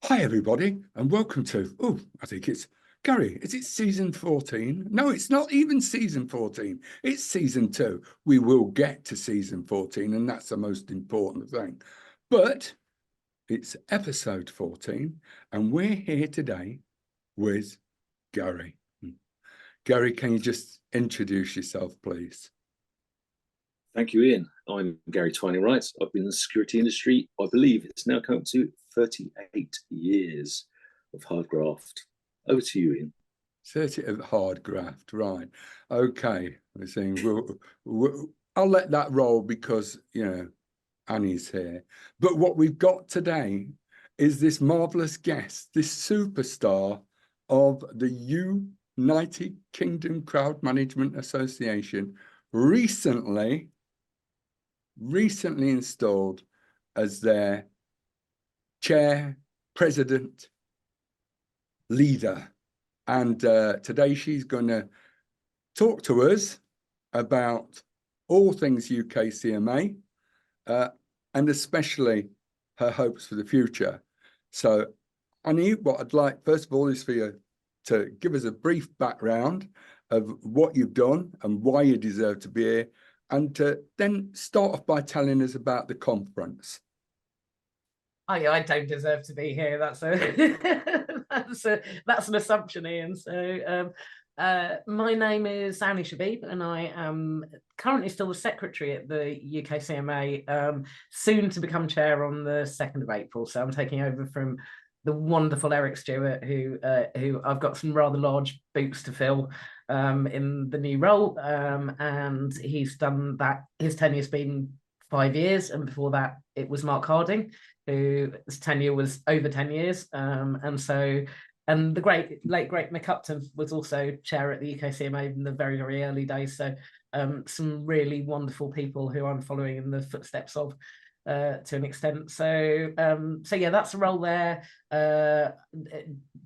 Hi, everybody, and welcome to, I think it's, Gary, is it season 14? No, it's not even season 14. It's season 2. We will get to season 14, and that's the most important thing. But it's episode 14, and we're here today with Gary. Gary, can you just introduce yourself, please? Thank you, Ian. I'm Gary Twining-Wright. I've been in the security industry, I believe it's now come to 38 years of hard graft. Over to you, Ian. 30 of hard graft, right. Okay, we're saying I'll let that roll because, Annie's here. But what we've got today is this marvelous guest, this superstar of the United Kingdom Crowd Management Association, recently installed as their chair, president, leader. And today she's going to talk to us about all things UKCMA and especially her hopes for the future. So, Annie, what I'd like, first of all, is for you to give us a brief background of what you've done and why you deserve to be here, and to then start off by telling us about the conference. Oh yeah, I don't deserve to be here. That's an assumption, Ian. So my name is Anne Marie Chebib, and I am currently still the secretary at the UKCMA, soon to become chair on the 2nd of April. So I'm taking over from the wonderful Eric Stuart, who I've got some rather large boots to fill in the new role, and he's done that. His tenure's been 5 years, and before that it was Mark Harding, whose tenure was over 10 years. And the late great Mick Upton was also chair at the UKCMA in the very, very early days. So some really wonderful people who I'm following in the footsteps of to an extent. So yeah, that's a role there.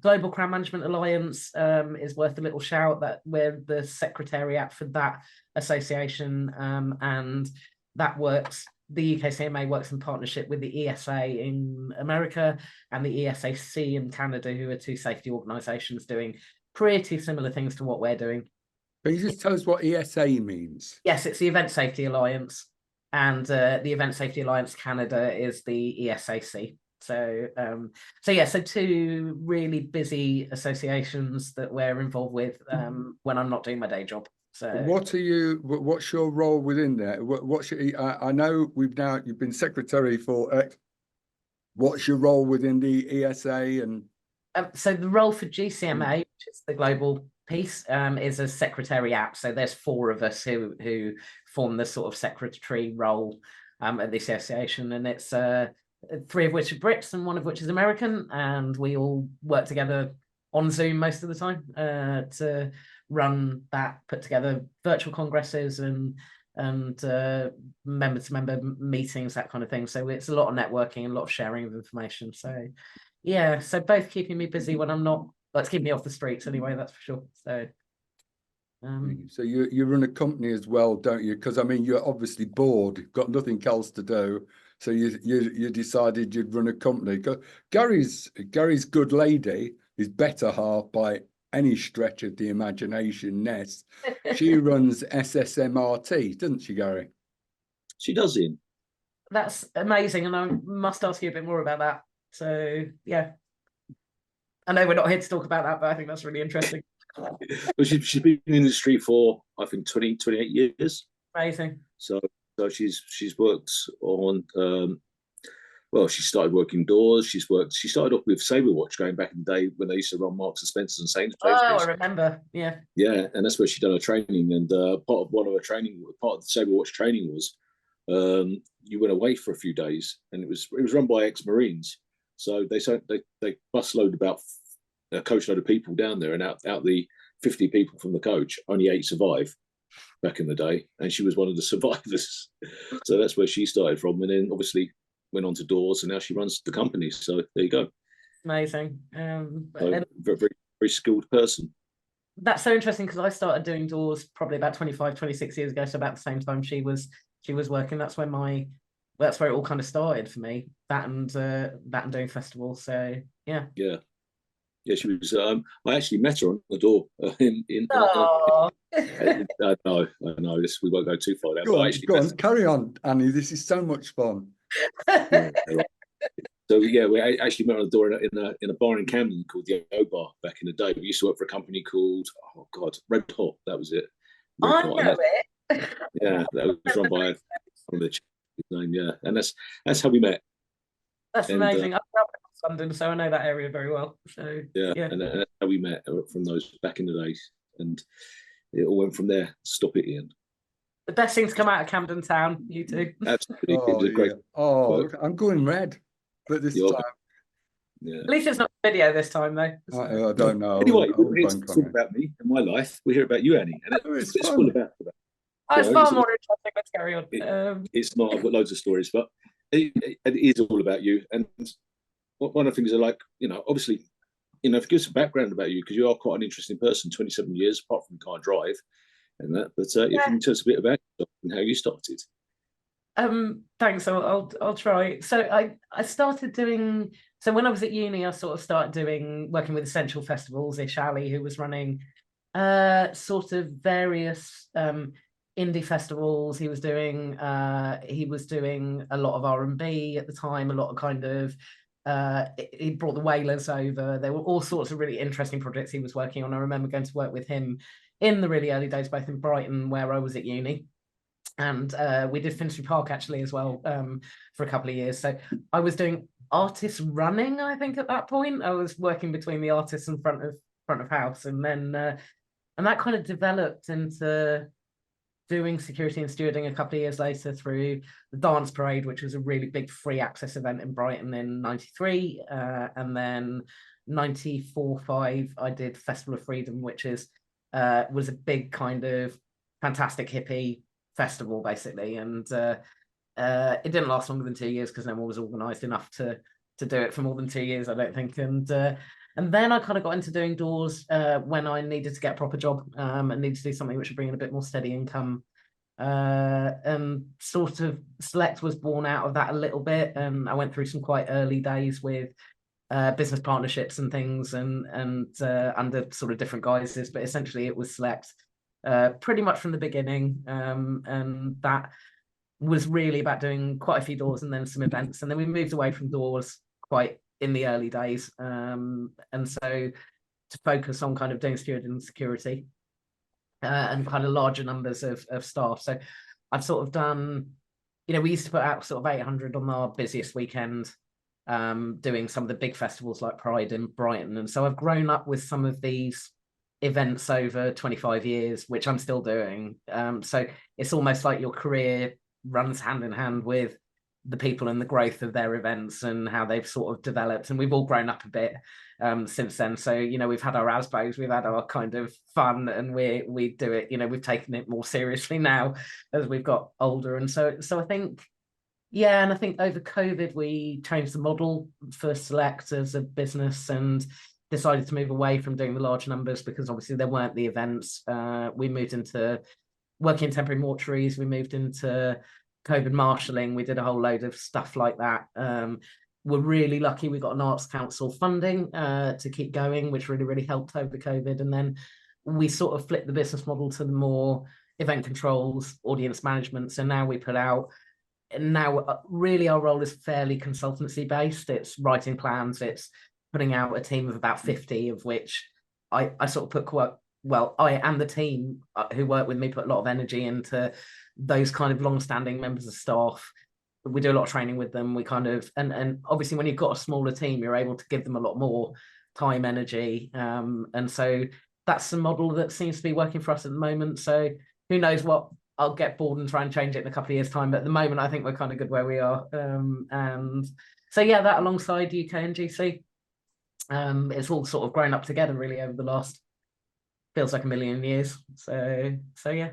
Global Crowd Management Alliance is worth a little shout, that we're the secretariat for that association, and that works. The UKCMA works in partnership with the ESA in America and the ESAC in Canada, who are two safety organisations doing pretty similar things to what we're doing. Can you just tell us what ESA means? Yes, it's the Event Safety Alliance, and the Event Safety Alliance Canada is the ESAC. So two really busy associations that we're involved with when I'm not doing my day job. So what's your role within there? I know you've been secretary for X. What's your role within the ESA? And so the role for GCMA, which is the global piece, is a secretariat. So there's 4 of us who form the sort of secretary role at the association, and it's 3 of which are Brits and 1 of which is American, and we all work together on Zoom most of the time to run that, put together virtual congresses and member-to-member meetings, that kind of thing. So it's a lot of networking and a lot of sharing of information. So yeah, so both keeping me busy when I'm not, let's keep me off the streets anyway, that's for sure. So you run a company as well, don't you? Because I mean, you're obviously bored, you've got nothing else to do, so you decided you'd run a company. Gary's good lady, his better half by any stretch of the imagination, Ness. She runs SSMRT, doesn't she, Gary? She does, Ian. That's amazing, and I must ask you a bit more about that. So yeah, I know we're not here to talk about that, but I think that's really interesting. Well, she's been in the industry for, I think, 28 years. Amazing. So she's worked on she started working doors. She started off with Saberwatch, going back in the day when they used to run Marks and Spencer's and Sainsbury's. Oh, I remember. Yeah. Yeah, and that's where she done her training. And part of the Saberwatch training was you went away for a few days, and it was run by ex-Marines. So they bus load about a coach load of people down there, and out the 50 people from the coach, only 8 survive back in the day, and she was one of the survivors. So that's where she started from, and then obviously went on to doors, and now she runs the company. So there you go. Amazing. Very, very skilled person. That's so interesting, because I started doing doors probably about 25, 26 years ago, so about the same time she was working. That's when my that's where it all kind of started for me. That and doing festivals. So yeah. Yeah, she was. I actually met her on the door. Oh. I know. This, we won't go too far down. Go But on, I actually go on, carry on, Annie. This is so much fun. yeah, right. So yeah, we actually met on the door in a bar in Camden called the O Bar back in the day. We used to work for a company called Red Hot. That was it. Red I Hot. know it. Yeah, that was run by the name. Yeah, and that's how we met. That's And, amazing. I grew up in London, so I know that area very well. So yeah. And that's how we met from those back in the days, and it all went from there. Stop it, Ian. the best thing to come out of Camden Town, you two. Absolutely, it was a great. Oh, I'm going red, but this time. Yeah. At least it's not video this time, though. I don't know. Anyway, it's all about me and my life. We hear about you, Annie, and it's all about that. It's far more interesting. Let's carry on. It's not. I've got loads of stories, but it is all about you. And one of the things I like, obviously, if you give some background about you, because you are quite an interesting person. 27 years, apart from you can't drive, and that. But if you can tell us a bit about yourself and how you started. Thanks. I'll try. So I started doing. So when I was at uni, I sort of started working with Essential Festivals. Ish Ali, who was running sort of various indie festivals. He was doing a lot of R&B at the time, a lot of kind of he brought the Wailers over. There were all sorts of really interesting projects he was working on. I remember going to work with him in the really early days, both in Brighton, where I was at uni, and we did Finsbury Park actually as well for a couple of years. So I was doing artist running, I think, at that point. I was working between the artists and front of house, and then and that kind of developed into doing security and stewarding a couple of years later through the Dance Parade, which was a really big free access event in Brighton in '93, and then '94-5 I did Festival of Freedom, which was a big kind of fantastic hippie festival basically, and it didn't last longer than 2 years because no one was organised enough to do it for more than 2 years, I don't think. And then I kind of got into doing doors when I needed to get a proper job and needed to do something which would bring in a bit more steady income. And sort of Select was born out of that a little bit. And I went through some quite early days with business partnerships and things, and under sort of different guises. But essentially, it was Select pretty much from the beginning, and that was really about doing quite a few doors and then some events. And then we moved away from doors quite in the early days, and so to focus on kind of doing stewarding and security and kind of larger numbers of staff. So I've sort of done, we used to put out sort of 800 on our busiest weekend, doing some of the big festivals like Pride in Brighton. And so I've grown up with some of these events over 25 years, which I'm still doing. So it's almost like your career runs hand in hand with the people and the growth of their events and how they've sort of developed. And we've all grown up a bit since then. So, we've had our ASBOs, we've had our kind of fun, and we do it, we've taken it more seriously now as we've got older. And so I think, and I think over COVID, we changed the model for Select as a business and decided to move away from doing the large numbers because obviously there weren't the events. We moved into working in temporary mortuaries. We moved into COVID marshalling. We did a whole load of stuff like that. We're really lucky we got an Arts Council funding to keep going, which really, really helped over COVID. And then we sort of flipped the business model to the more event controls, audience management. So now we put out, really our role is fairly consultancy based. It's writing plans, it's putting out a team of about 50, of which I sort of put I and the team who work with me put a lot of energy into those kind of long-standing members of staff. We do a lot of training with them. We kind of, and obviously when you've got a smaller team, you're able to give them a lot more time, energy. And so that's the model that seems to be working for us at the moment. So who knows what, I'll get bored and try and change it in a couple of years' time. But at the moment, I think we're kind of good where we are. And so, that alongside UK and GC, it's all sort of grown up together really over the last, feels like a million years. So yeah.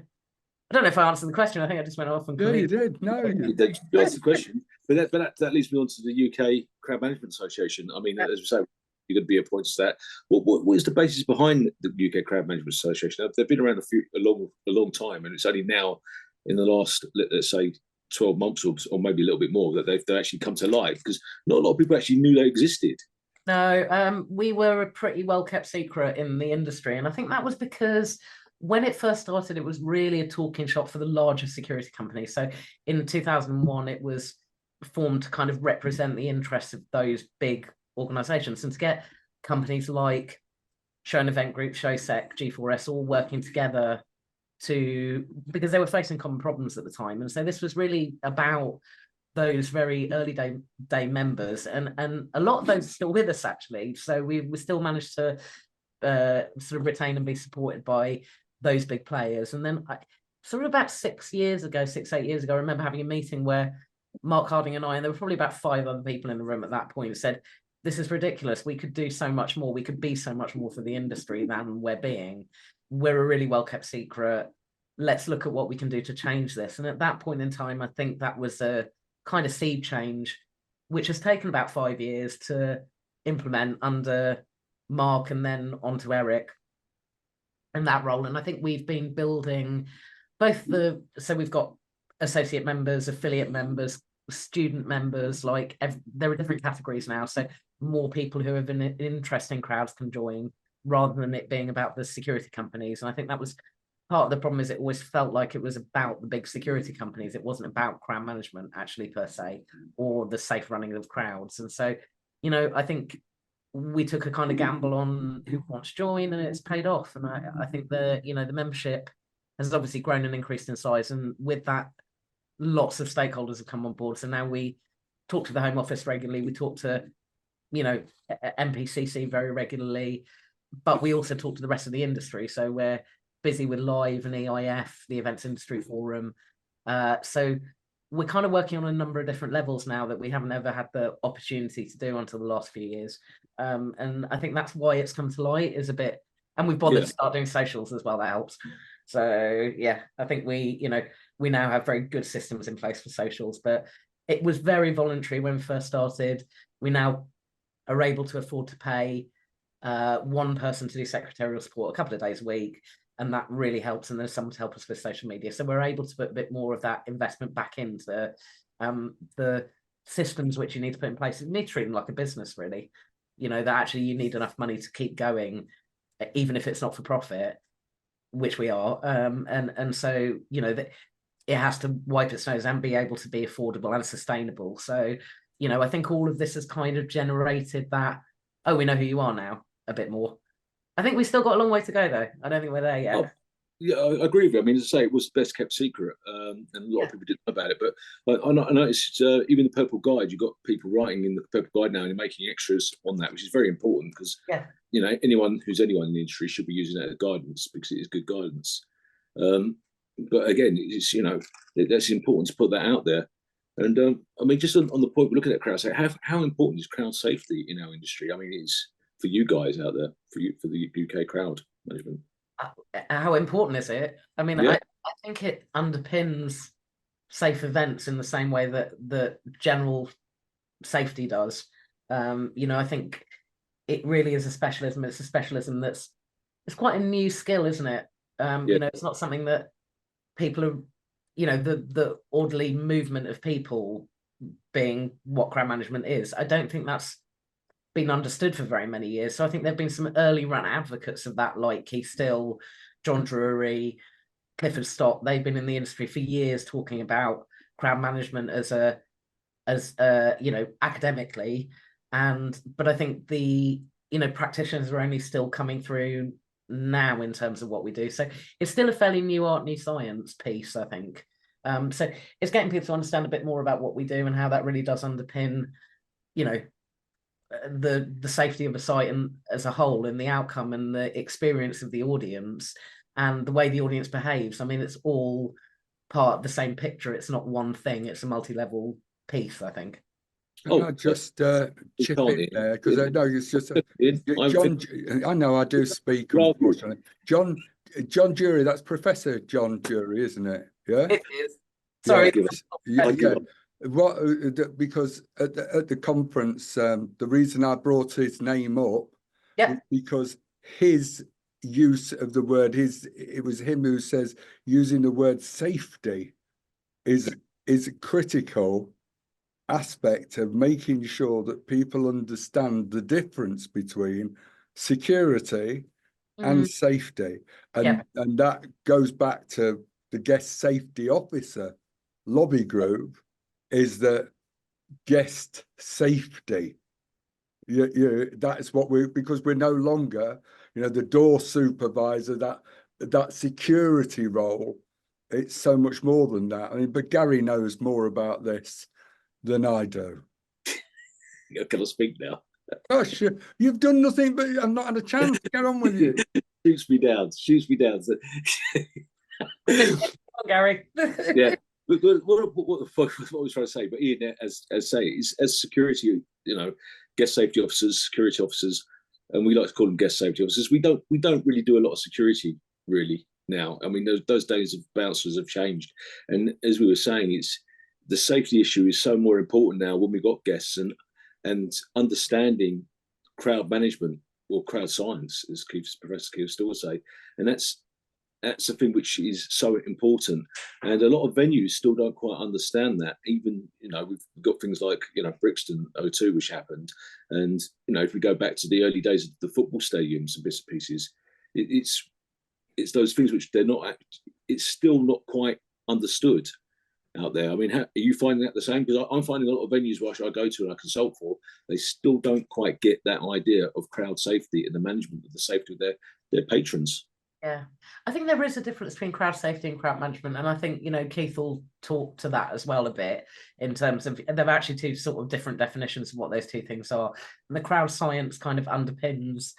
I don't know if I answered the question. I think I just went off and you did. No, you did. You asked the question, but that leads me on to the UK Crowd Management Association. I mean, as we say, you're going to be appointed to that. What is the basis behind the UK Crowd Management Association? They've been around a long time, and it's only now in the last, let's say, 12 months or maybe a little bit more that they've actually come to life, because not a lot of people actually knew they existed. No, we were a pretty well kept secret in the industry, and I think that was because when it first started, it was really a talking shop for the larger security companies. So in 2001, it was formed to kind of represent the interests of those big organizations, and to get companies like Show and Event Group, ShowSec, G4S all working together because they were facing common problems at the time. And so this was really about those very early day members, and a lot of those are still with us, actually. So we still managed to sort of retain and be supported by those big players. And then sort of about 6 years ago, 8 years ago, I remember having a meeting where Mark Harding and I, and there were probably about 5 other people in the room at that point, said, this is ridiculous. We could do so much more. We could be so much more for the industry than we're being. We're a really well-kept secret. Let's look at what we can do to change this. And at that point in time, I think that was a kind of seed change, which has taken about 5 years to implement under Mark and then onto Eric in that role. And I think we've been building both so we've got associate members, affiliate members, student members, there are different categories now. So more people who have an interest in crowds can join, rather than it being about the security companies. And I think that was part of the problem, is it always felt like it was about the big security companies. It wasn't about crowd management actually per se, or the safe running of crowds. And so, I think we took a kind of gamble on who wants to join, and it's paid off. And I think the membership has obviously grown and increased in size. And with that, lots of stakeholders have come on board. So now we talk to the Home Office regularly. We talk to, MPCC very regularly, but we also talk to the rest of the industry. So we're busy with Live and EIF, the Events Industry Forum. So we're kind of working on a number of different levels now that we haven't ever had the opportunity to do until the last few years. And I think that's why it's come to light, is a bit, and we've bothered to start doing socials as well. That helps. So yeah, I think we now have very good systems in place for socials, but it was very voluntary when we first started. We now are able to afford to pay one person to do secretarial support a couple of days a week, and that really helps. And there's someone to help us with social media, so we're able to put a bit more of that investment back into the systems which you need to put in place. You need to treat them like a business, really. That actually you need enough money to keep going, even if it's not for profit, which we are. And so that it has to wipe its nose and be able to be affordable and sustainable. So I think all of this has kind of generated that, we know who you are now a bit more. I think we've still got a long way to go, though. I don't think we're there yet. Oh, yeah, I agree with you. I mean, as I say, it was the best kept secret, and a lot of people didn't know about it. But I noticed even the Purple Guide, you've got people writing in the Purple Guide now and making extras on that, which is very important, because anyone in the industry should be using that as guidance, because it is good guidance. But again, it's that's important to put that out there. And I mean, just on the point we're looking at crowd safety, how important is crowd safety in our industry? I mean, it's for you guys out there, for the UK crowd management. How important is it? I mean, I think it underpins safe events in the same way that general safety does. I think it really is a specialism. It's a specialism it's quite a new skill, isn't it? It's not something that people are, the orderly movement of people being what crowd management is. I don't think that's been understood for very many years. So I think there have been some early run advocates of that, like Keith Still, John Drury, Clifford Stott. They've been in the industry for years talking about crowd management as academically. But I think the practitioners are only still coming through now in terms of what we do. So it's still a fairly new art, new science piece, I think. So it's getting people to understand a bit more about what we do and how that really does underpin, the safety of a site and as a whole, and the outcome and the experience of the audience and the way the audience behaves. I mean, it's all part of the same picture. It's not one thing. It's a multi-level piece, I think. I just chip in there, because I know it's just John. I know I do speak, unfortunately. John Jury, that's Professor John Jury, isn't it? Yeah, it is. Sorry. Yeah. Because at the conference, the reason I brought his name up was because his use of the word, it was him who says using the word safety is is a critical aspect of making sure that people understand the difference between security and safety. And that goes back to the guest safety officer lobby group, is that guest safety. That's what because we're no longer, the door supervisor, that security role. It's so much more than that. I mean, but Gary knows more about this than I do. Can I speak now? Gosh, you've done nothing, but I've not had a chance to get on with you. Shoots me down. Gary. Yeah. But what I was trying to say, but Ian, as security, guest safety officers, security officers, and we like to call them guest safety officers. We don't really do a lot of security really now. I mean, those days of bouncers have changed, and as we were saying, it's the safety issue is so more important now when we got guests, and understanding crowd management or crowd science, as Professor Kill still would say, and that's a thing which is so important. And a lot of venues still don't quite understand that. Even, we've got things like, Brixton O2, which happened. And, if we go back to the early days of the football stadiums and bits and pieces, it's those things which it's still not quite understood out there. I mean, are you finding that the same? Because I'm finding a lot of venues which I go to and I consult for, they still don't quite get that idea of crowd safety and the management of the safety of their patrons. Yeah, I think there is a difference between crowd safety and crowd management. And I think, Keith will talk to that as well a bit in terms of, they're actually two sort of different definitions of what those two things are. And the crowd science kind of underpins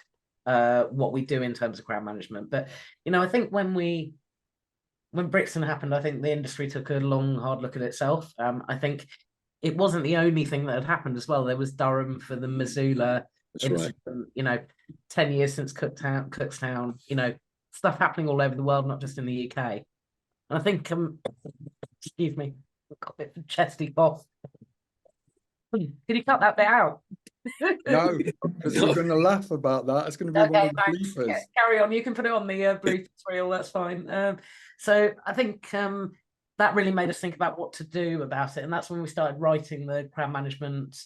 what we do in terms of crowd management. But, I think when Brixton happened, I think the industry took a long, hard look at itself. I think it wasn't the only thing that had happened as well. There was Durham for the Missoula incident, right. 10 years since Cookstown, stuff happening all over the world, not just in the UK. And I think, excuse me, I've got a bit of a chesty cough. Can you cut that bit out? No, because we're going to laugh about that. It's going to be one of the bloopers. Yeah, carry on. You can put it on the bloopers reel. That's fine. So I think that really made us think about what to do about it. And that's when we started writing the crowd management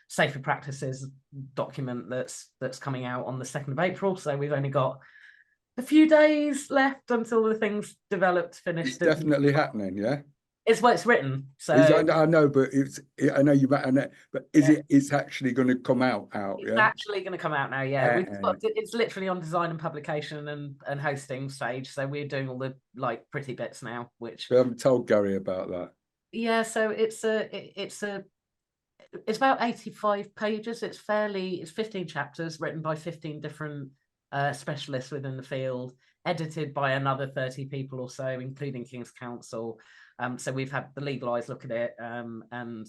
safety practices document that's coming out on the 2nd of April. So we've only got a few days left until the thing's developed, finished. It's definitely happening, yeah? It's what it's written. So I know, but I know you might, but it's actually going to come out, it's actually going to come out now, yeah. It's literally on design and publication and hosting stage. So we're doing all the pretty bits now, which we haven't told Gary about that. Yeah, so it's about 85 pages. It's 15 chapters written by 15 different specialists within the field, edited by another 30 people or so, including King's Counsel. So we've had the legal eyes look at it, and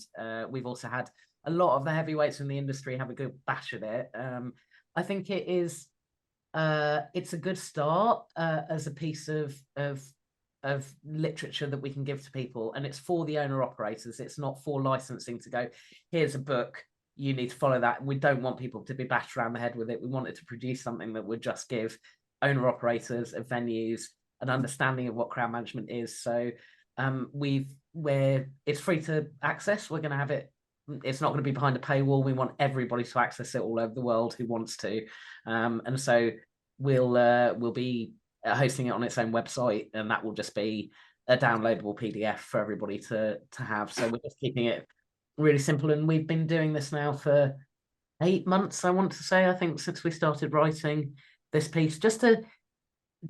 we've also had a lot of the heavyweights in the industry have a good bash at it. I think it's a good start as a piece of literature that we can give to people, and it's for the owner operators. It's not for licensing to go, here's a book, you need to follow that. We don't want people to be bashed around the head with it. We want it to produce something that would just give owner operators of venues an understanding of what crowd management is. So it's free to access. We're going to have it. It's not going to be behind a paywall. We want everybody to access it all over the world who wants to. And so we'll be hosting it on its own website, and that will just be a downloadable PDF for everybody to have. So we're just keeping it really simple, and we've been doing this now for 8 months, I want to say, I think, since we started writing this piece, just to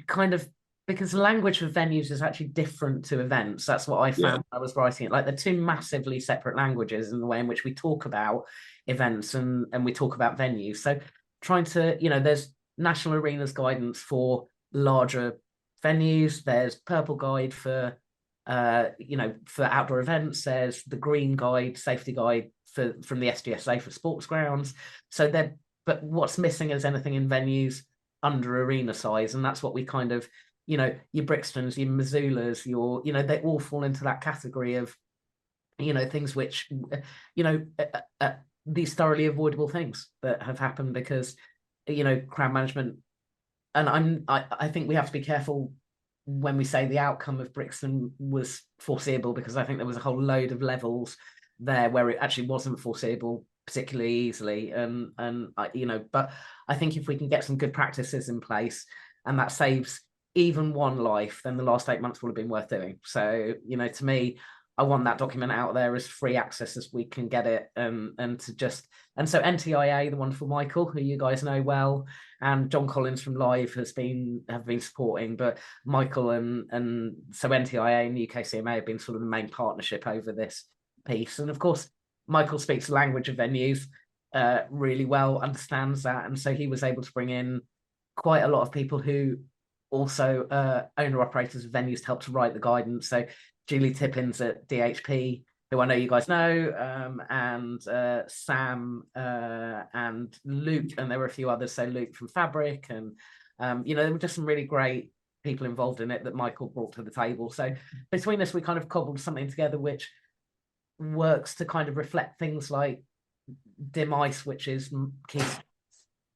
kind of, because the language of venues is actually different to events. That's what I found when I was writing it. Like, they're two massively separate languages in the way in which we talk about events and we talk about venues. So trying to, there's National Arenas guidance for larger venues. There's Purple Guide for outdoor events. There's the Green Guide, safety guide from the SDSA for sports grounds. So but what's missing is anything in venues under arena size, and that's what we kind of, your Brixtons, your Missoulas, they all fall into that category of, things which, these thoroughly avoidable things that have happened because, crowd management. And I think we have to be careful when we say the outcome of Brixton was foreseeable, because I think there was a whole load of levels there where it actually wasn't foreseeable particularly easily. But I think if we can get some good practices in place and that saves even one life, then the last 8 months will have been worth doing. So, to me, I want that document out there as free access as we can get it. So NTIA, the wonderful Micheal, who you guys know well, and John Collins from Live have been supporting, but Micheal and so NTIA and UKCMA have been sort of the main partnership over this piece. And of course, Micheal speaks the language of venues really well, understands that. And so he was able to bring in quite a lot of people who also owner-operators of venues to help to write the guidance. So Julie Tippin's at DHP, who I know you guys know, and Sam and Luke, and there were a few others. So Luke from Fabric, and there were just some really great people involved in it that Micheal brought to the table. So between us, we kind of cobbled something together which works to kind of reflect things like dim ice, which is Keith's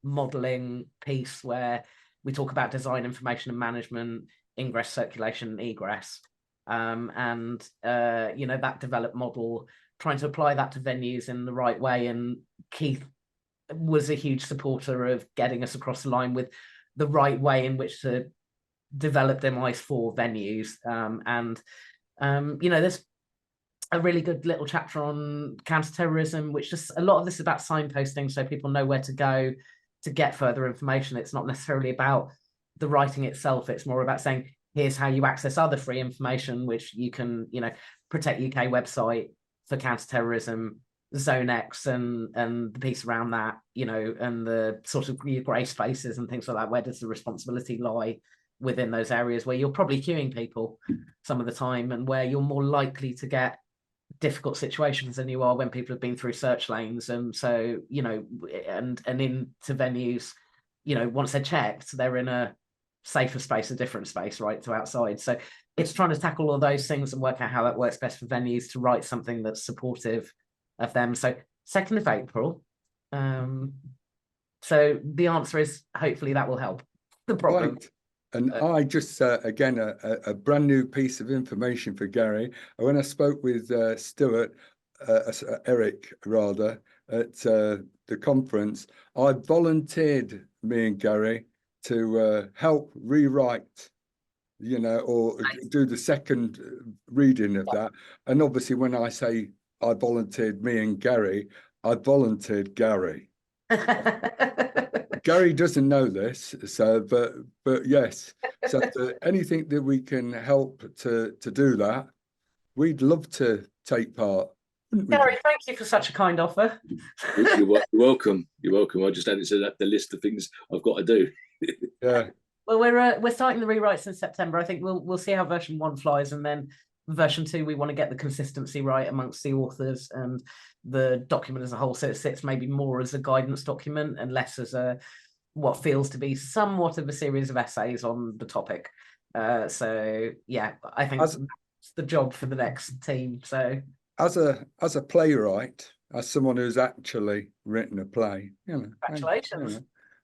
modeling piece, where we talk about design, information and management, ingress, circulation, and egress. That developed model, trying to apply that to venues in the right way. And Keith was a huge supporter of getting us across the line with the right way in which to develop dim ice for venues. There's a really good little chapter on counterterrorism, which just a lot of this is about signposting, so people know where to go to get further information. It's not necessarily about the writing itself. It's more about saying, here's how you access other free information, which you can, Protect UK website for counterterrorism, Zone X and the piece around that, and the sort of your grey spaces and things like that. Where does the responsibility lie within those areas where you're probably queuing people some of the time, and where you're more likely to get difficult situations than you are when people have been through search lanes. And so, and into venues, once they're checked, they're in a safer space, a different space, right, to outside. So it's trying to tackle all those things and work out how that works best for venues to write something that's supportive of them. So 2nd of April. So the answer is hopefully that will help the problem. Right. And I just, again, a brand new piece of information for Gary. When I spoke with Stuart, Eric rather, at the conference, I volunteered, me and Gary, to help rewrite, or do the second reading of that. And obviously when I say I volunteered me and Gary, I volunteered Gary. Gary doesn't know this, so but yes. So anything that we can help to do that, we'd love to take part. Gary, thank you for such a kind offer. You're welcome. You're welcome. I just added to the list of things I've got to do. Yeah. Well, we're starting the rewrites in September. I think we'll see how version 1 flies, and then version 2 we want to get the consistency right amongst the authors and the document as a whole, so it sits maybe more as a guidance document and less as what feels to be somewhat of a series of essays on the topic. So yeah, I think that's the job for the next team. So as a playwright, as someone who's actually written a play, congratulations.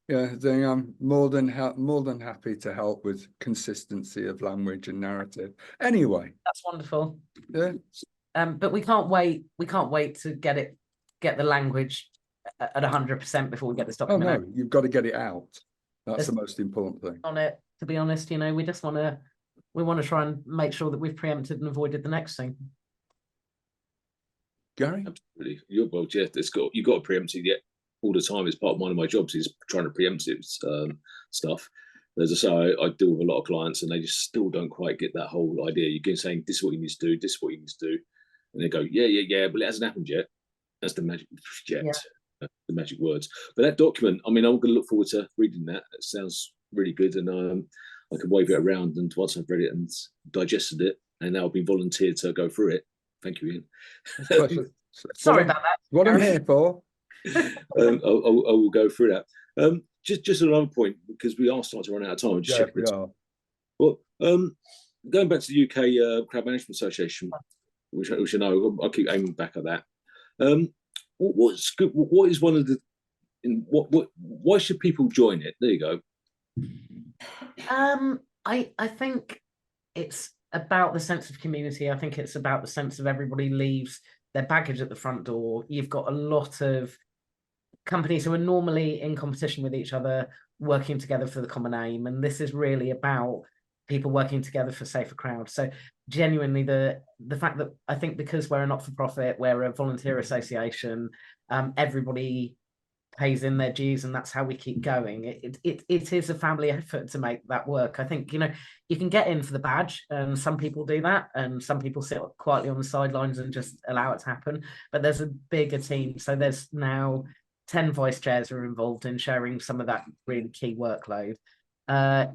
Then I'm more than happy to help with consistency of language and narrative. Anyway, that's wonderful. Yeah. But we can't wait. We can't wait to get the language at 100% before we get this document. Oh no, you've got to get it out. That's the most important thing. On it, to be honest, we just want to try and make sure that we've preempted and avoided the next thing. Gary, absolutely. You've got to preempt it all the time. It's part of one of my jobs is trying to preempt stuff. As I say, I deal with a lot of clients and they just still don't quite get that whole idea. You keep saying, this is what you need to do, this is what you need to do. And they go, yeah, but it hasn't happened yet. That's the magic the magic words. But that document, I'm going to look forward to reading that. It sounds really good. And I can wave it around. And once I've read it and digested it, and now I've been volunteered to go through it. Thank you, Ian. Sorry about that. What I'm here for. I will go through that. Just another point, because we are starting to run out of time. Yeah, we are. Well, going back to the UK Crowd Management Association, which I know I keep aiming back at that. What's good? What is one of the? Why should people join it? There you go. I think it's about the sense of community. I think it's about the sense of everybody leaves their baggage at the front door. You've got a lot of companies who are normally in competition with each other, working together for the common aim. And this is really about people working together for safer crowds. So genuinely, the fact that I think because we're a not-for-profit, we're a volunteer association, everybody pays in their dues, and that's how we keep going. It is a family effort to make that work. I think, you know, you can get in for the badge, and some people do that, and some people sit quietly on the sidelines and just allow it to happen. But there's a bigger team. So there's now 10 vice chairs are involved in sharing some of that really key workload.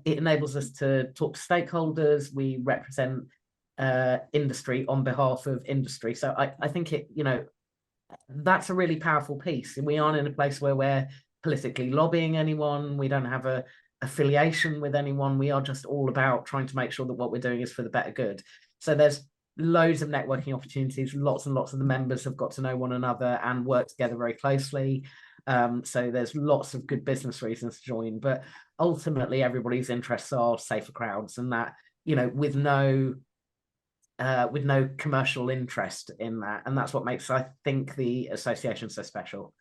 It enables us to talk to stakeholders. We represent industry on behalf of industry. So I think it, you know, that's a really powerful piece. And we aren't in a place where we're politically lobbying anyone. We don't have a affiliation with anyone. We are just all about trying to make sure that what we're doing is for the better good. So there's loads of networking opportunities. Lots and lots of the members have got to know one another and work together very closely. So there's lots of good business reasons to join, but ultimately everybody's interests are safer crowds, and that, you know, with no commercial interest in that. And that's what makes, I think, the association so special.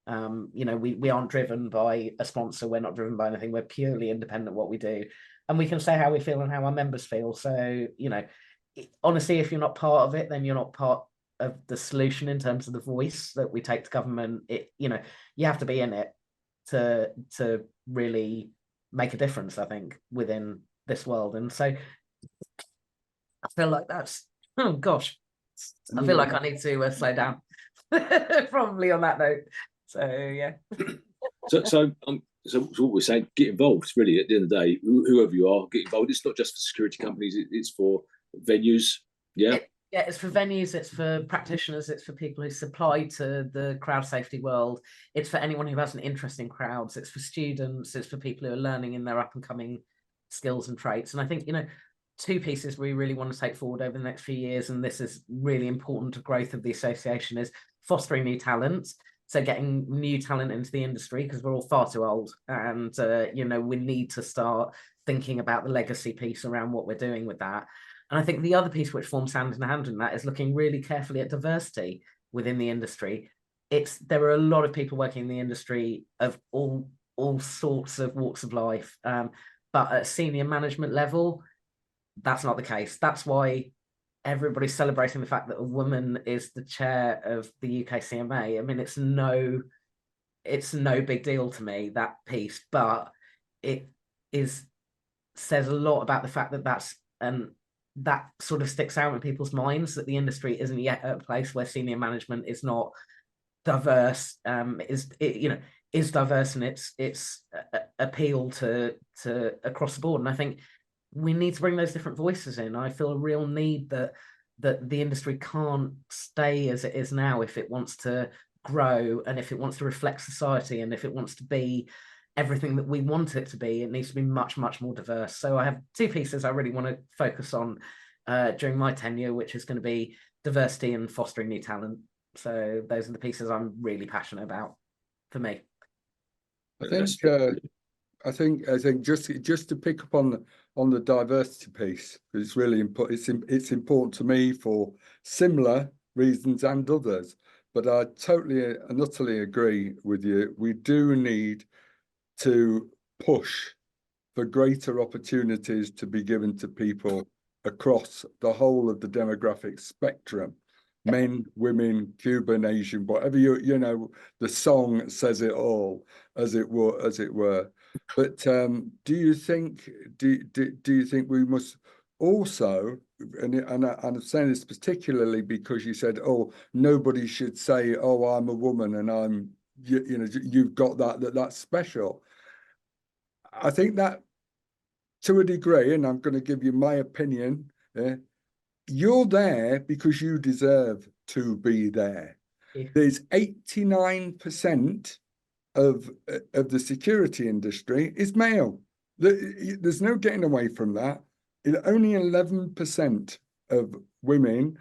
You know, we aren't driven by a sponsor. We're not driven by anything. We're purely independent of what we do, and we can say how we feel and how our members feel. So, you know, honestly, if you're not part of it, then you're not part of the solution in terms of the voice that we take to government. You know, you have to be in it to really make a difference, I think, within this world. And so I feel like that's, oh gosh, I feel like I need to slow down probably on that note. So yeah. So what we're saying, get involved. Really, at the end of the day, whoever you are, get involved. It's not just for security companies; it's for venues. Yeah. It's for venues, it's for practitioners, it's for people who supply to the crowd safety world. It's for anyone who has an interest in crowds. It's for students. It's for people who are learning in their up and coming skills and traits. And I think, you know, two pieces we really want to take forward over the next few years, and this is really important to growth of the association, is fostering new talent. So getting new talent into the industry, because we're all far too old, and you know, we need to start thinking about the legacy piece around what we're doing with that. And I think the other piece which forms hand in hand in that is looking really carefully at diversity within the industry. There are a lot of people working in the industry of all sorts of walks of life, but at senior management level, that's not the case. That's why everybody's celebrating the fact that a woman is the chair of the UKCMA. I mean, it's no big deal to me, that piece, but it says a lot about the fact that sort of sticks out in people's minds, that the industry isn't yet at a place where senior management is not diverse, is diverse in its appeal to across the board. And I think we need to bring those different voices in. I feel a real need that the industry can't stay as it is now if it wants to grow, and if it wants to reflect society, and if it wants to be everything that we want it to be. It needs to be much, much more diverse. So I have two pieces I really want to focus on during my tenure, which is going to be diversity and fostering new talent. So those are the pieces I'm really passionate about for me. I think just to pick up on the diversity piece, it's really important. It's important to me for similar reasons and others. But I totally and utterly agree with you. We do need to push for greater opportunities to be given to people across the whole of the demographic spectrum. Men, women, Cuban, Asian, whatever you know, the song says it all, as it were. But do you think we must also, and I'm saying this particularly because you said, oh, nobody should say, oh, I'm a woman and I'm, you know, you've got that's special. I think that to a degree, and I'm going to give you my opinion, you're there because you deserve to be there. Yeah. There's 89% of the security industry is male. There's no getting away from that. Only 11% of women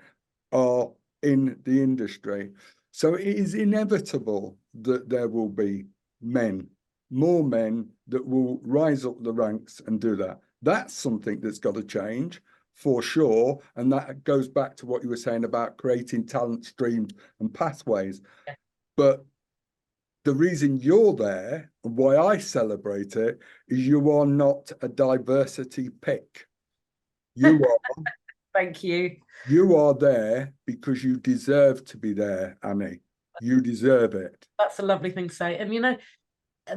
are in the industry. So it is inevitable that there will be more men that will rise up the ranks and do that. That's something that's got to change. for sure. And that goes back to what you were saying about creating talent streams and pathways. Yeah. But the reason you're there and why I celebrate it is you are not a diversity pick. You are. Thank you. You are there because you deserve to be there, Annie. You deserve it. That's a lovely thing to say. And, you know,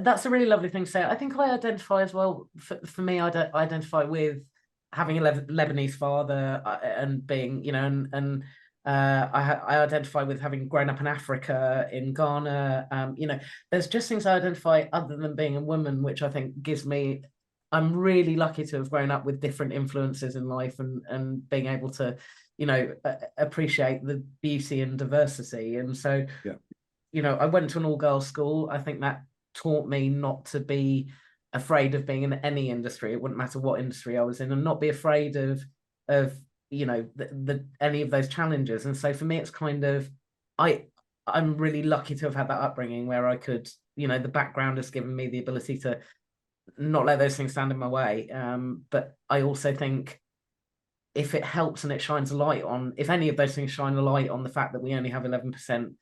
that's a really lovely thing to say. I think I identify as well, for me, I identify with having a Lebanese father and being, you know, and I identify with having grown up in Africa, in Ghana. You know, there's just things I identify other than being a woman, which I think gives me, I'm really lucky to have grown up with different influences in life and being able to, you know, appreciate the beauty and diversity. And so, yeah, you know, I went to an all-girls school. I think that taught me not to be afraid of being in any industry. It wouldn't matter what industry I was in, and not be afraid of you know, any of those challenges. And so for me, it's kind of, I'm really lucky to have had that upbringing where I could, you know, the background has given me the ability to not let those things stand in my way. But I also think if it helps and it shines a light on, if any of those things shine a light on the fact that we only have 11%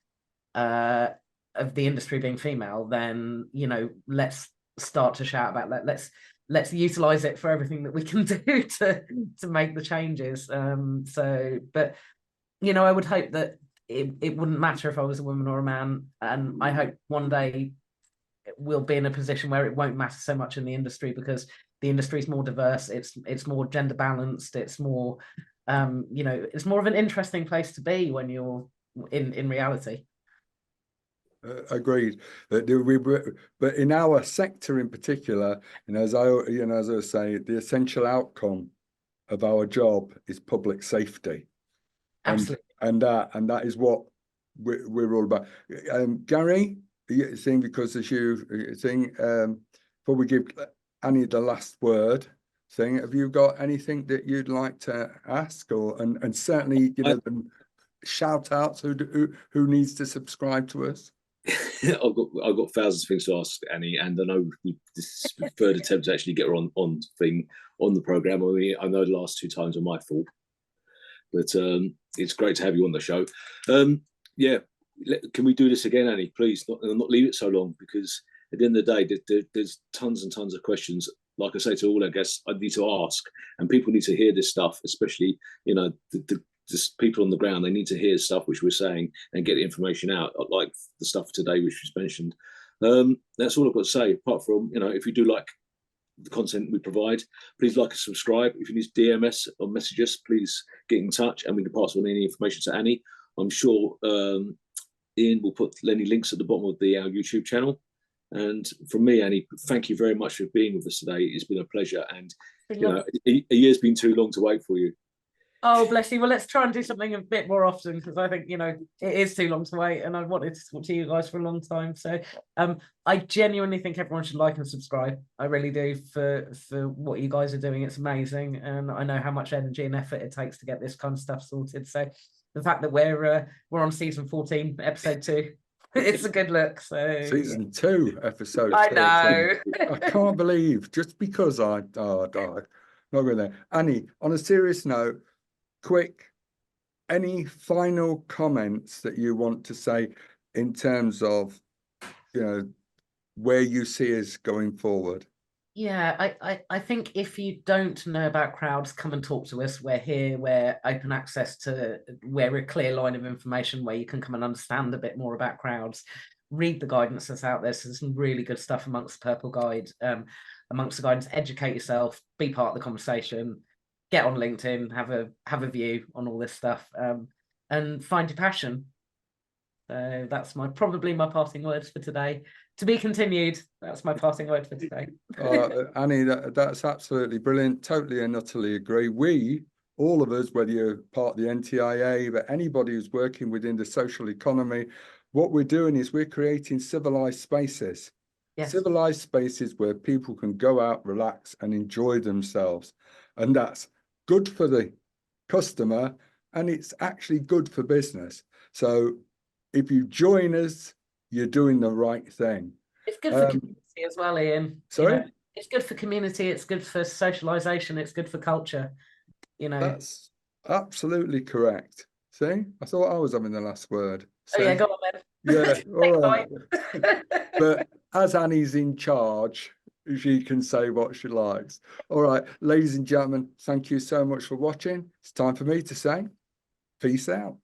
of the industry being female, then, you know, let's start to shout about that. Let's utilize it for everything that we can do to make the changes. So, but, you know, I would hope that it wouldn't matter if I was a woman or a man. And I hope one day we'll be in a position where it won't matter so much in the industry, because the industry is more diverse. It's more gender balanced. It's more, you know, it's more of an interesting place to be when you're in reality. Agreed. But in our sector in particular, and as I was saying, the essential outcome of our job is public safety. Absolutely. And that is what we're all about. Gary, saying, because as you saying, before we give Annie the last word, saying, have you got anything that you'd like to ask, or and certainly, you know, shout out who needs to subscribe to us? I've got thousands of things to ask Annie, and I know this is the third attempt to actually get her on the program. I mean, I know the last two times are my fault, but it's great to have you on the show. Yeah, can we do this again, Annie? Please, not leave it so long, because at the end of the day, there's tons and tons of questions. Like I say to all our guests, I need to ask, and people need to hear this stuff, especially, you know, just people on the ground. They need to hear stuff which we're saying and get the information out, like the stuff today which was mentioned. That's all I've got to say, apart from, you know, if you do like the content we provide, please like and subscribe. If you need to DM us or message us, please get in touch and we can pass on any information to Annie. I'm sure Ian will put any links at the bottom of our YouTube channel. And from me, Annie, thank you very much for being with us today. It's been a pleasure, and you know, a year's been too long to wait for you. Oh, bless you. Well, let's try and do something a bit more often, because I think, you know, it is too long to wait, and I've wanted to talk to you guys for a long time. So I genuinely think everyone should like and subscribe. I really do, for what you guys are doing. It's amazing, and I know how much energy and effort it takes to get this kind of stuff sorted. So the fact that we're on season 14, episode 2, it's a good look. So season 2, episode 13. I know. I can't believe, just because I died. Not going there. Annie, on a serious note, quick, any final comments that you want to say in terms of, you know, where you see us going forward? Yeah, I think if you don't know about crowds, come and talk to us. We're here, we're open access to, we're a clear line of information where you can come and understand a bit more about crowds. Read the guidance that's out there. So there's some really good stuff amongst the Purple Guide, amongst the guidance. Educate yourself, be part of the conversation, get on LinkedIn, have a view on all this stuff, and find your passion. So that's probably my parting words for today. To be continued. That's my parting word for today. Annie, that's absolutely brilliant. Totally and utterly agree. We, all of us, whether you're part of the NTIA, but anybody who's working within the social economy, what we're doing is we're creating civilized spaces. Yes. Civilized spaces where people can go out, relax, and enjoy themselves. And that's good for the customer, and it's actually good for business. So if you join us, you're doing the right thing. It's good for community as well, Ian. Sorry? You know, it's good for community, it's good for socialization, it's good for culture. you know. That's absolutely correct. See, I thought I was having the last word. Oh yeah, See? go on then. Yeah, all right. Bye. But as Annie's in charge, she can say what she likes. All right, ladies and gentlemen, thank you so much for watching. It's time for me to say peace out.